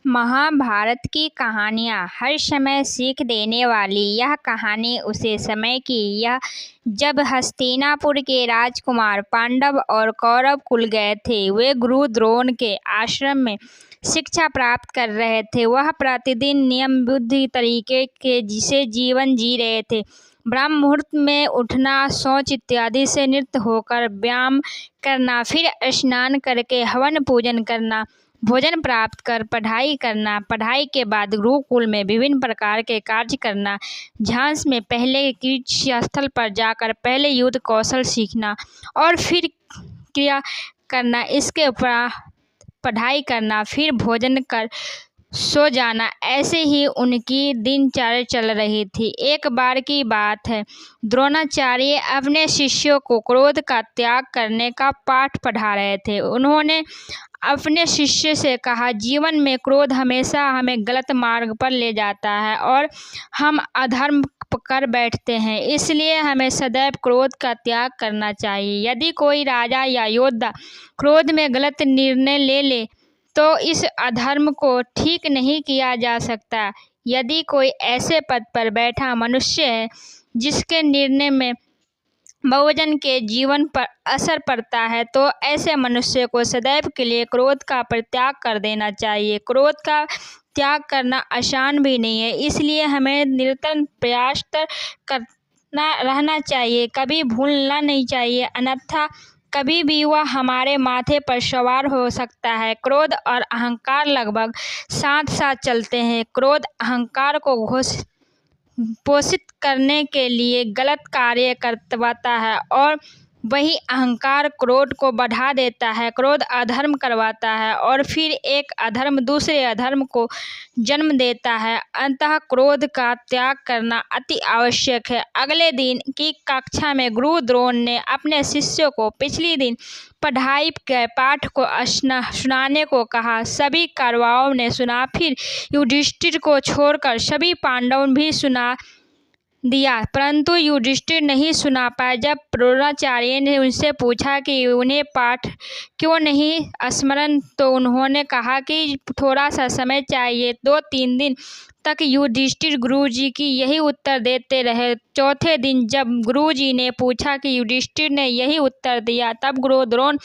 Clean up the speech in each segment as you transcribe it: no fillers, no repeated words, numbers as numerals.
महाभारत की कहानियाँ हर समय सीख देने वाली। यह कहानी उसे समय की है जब हस्तिनापुर के राजकुमार पांडव और कौरव कुल गए थे। वे गुरु द्रोण के आश्रम में शिक्षा प्राप्त कर रहे थे। वह प्रतिदिन नियमबद्ध तरीके से जीवन जी रहे थे। ब्रह्म मुहूर्त में उठना, शौच इत्यादि से निवृत्त होकर व्यायाम करना, फिर स्नान करके हवन पूजन करना, भोजन प्राप्त कर पढ़ाई करना, पढ़ाई के बाद गुरुकुल में विभिन्न प्रकार के कार्य करना, झांस में पहले क्रीड़ा स्थल पर जाकर पहले युद्ध कौशल सीखना और फिर क्रिया करना, इसके ऊपर पढ़ाई करना, फिर भोजन कर सो जाना। ऐसे ही उनकी दिनचर्या चल रही थी। एक बार की बात है, द्रोणाचार्य अपने शिष्यों को क्रोध का त्याग करने का पाठ पढ़ा रहे थे। उन्होंने अपने शिष्य से कहा, जीवन में क्रोध हमेशा हमें गलत मार्ग पर ले जाता है और हम अधर्म कर बैठते हैं। इसलिए हमें सदैव क्रोध का त्याग करना चाहिए। यदि कोई राजा या योद्धा क्रोध में गलत निर्णय ले ले तो इस अधर्म को ठीक नहीं किया जा सकता। यदि कोई ऐसे पद पर बैठा मनुष्य है जिसके निर्णय में बहुजन के जीवन पर असर पड़ता है, तो ऐसे मनुष्य को सदैव के लिए क्रोध का परित्याग कर देना चाहिए। क्रोध का त्याग करना आसान भी नहीं है, इसलिए हमें निरंतर प्रयास करना रहना चाहिए, कभी भूलना नहीं चाहिए, अन्यथा कभी भी वह हमारे माथे पर सवार हो सकता है। क्रोध और अहंकार लगभग साथ साथ चलते हैं। क्रोध अहंकार को पोषित करने के लिए गलत कार्य करवाता है और वही अहंकार क्रोध को बढ़ा देता है। क्रोध अधर्म करवाता है और फिर एक अधर्म दूसरे अधर्म को जन्म देता है। अतः क्रोध का त्याग करना अति आवश्यक है। अगले दिन की कक्षा में गुरु द्रोण ने अपने शिष्यों को पिछले दिन पढ़ाई के पाठ को सुनाने को कहा। सभी कौरवों ने सुना। फिर युधिष्ठिर को छोड़कर सभी पांडवों भी सुना दिया, परंतु युधिष्ठिर नहीं सुना पाए। जब द्रोणाचार्य ने उनसे पूछा कि उन्हें पाठ क्यों नहीं स्मरण, तो उन्होंने कहा कि थोड़ा सा समय चाहिए। 2-3 दिन तक युधिष्ठिर गुरुजी की यही उत्तर देते रहे। चौथे दिन जब गुरुजी ने पूछा कि युधिष्ठिर ने यही उत्तर दिया, तब गुरु द्रोण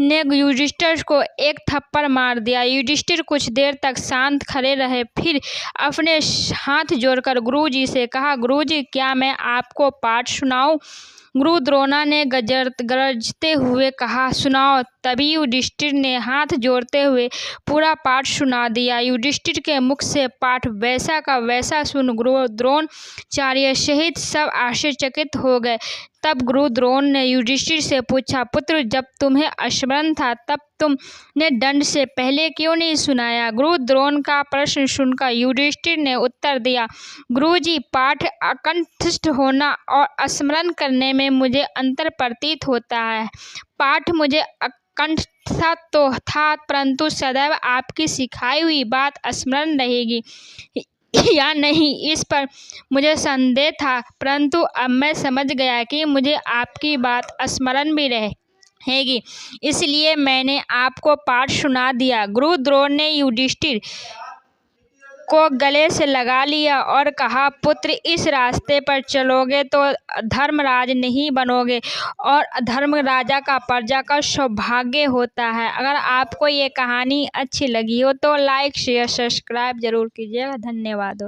ने युधिष्ठिर को एक थप्पड़ मार दिया। युधिष्ठिर कुछ देर तक शांत खड़े रहे, फिर अपने हाथ जोड़कर गुरुजी से कहा, गुरुजी क्या मैं आपको पाठ सुनाऊं? गुरु द्रोण ने गरजते हुए कहा, सुनाओ। तभी युधिष्ठिर ने हाथ जोड़ते हुए पूरा पाठ सुना दिया। युधिष्ठिर के मुख से पाठ वैसा का वैसा सुन गुरु द्रोणाचार्य सहित सब आश्चर्यचकित हो गए। तब गुरु द्रोण ने युधिष्ठिर से पूछा, पुत्र, जब तुम्हें स्मरण था तब तुमने दंड से पहले क्यों नहीं सुनाया? गुरु द्रोण का प्रश्न सुनकर युधिष्ठिर ने उत्तर दिया, गुरुजी, पाठ कंठस्थ होना और स्मरण करने में मुझे अंतर प्रतीत होता है। पाठ मुझे कंठस्थ तो था, परंतु सदैव आपकी सिखाई हुई बात स्मरण रहेगी या नहीं, इस पर मुझे संदेह था, परंतु अब मैं समझ गया कि मुझे आपकी बात स्मरण भी रहेगी, इसलिए मैंने आपको पाठ सुना दिया। गुरु द्रोण ने युधिष्ठिर को गले से लगा लिया और कहा, पुत्र, इस रास्ते पर चलोगे तो धर्मराज नहीं बनोगे और धर्म राजा का प्रजा का सौभाग्य होता है। अगर आपको ये कहानी अच्छी लगी हो तो लाइक शेयर सब्सक्राइब जरूर कीजिएगा। धन्यवाद।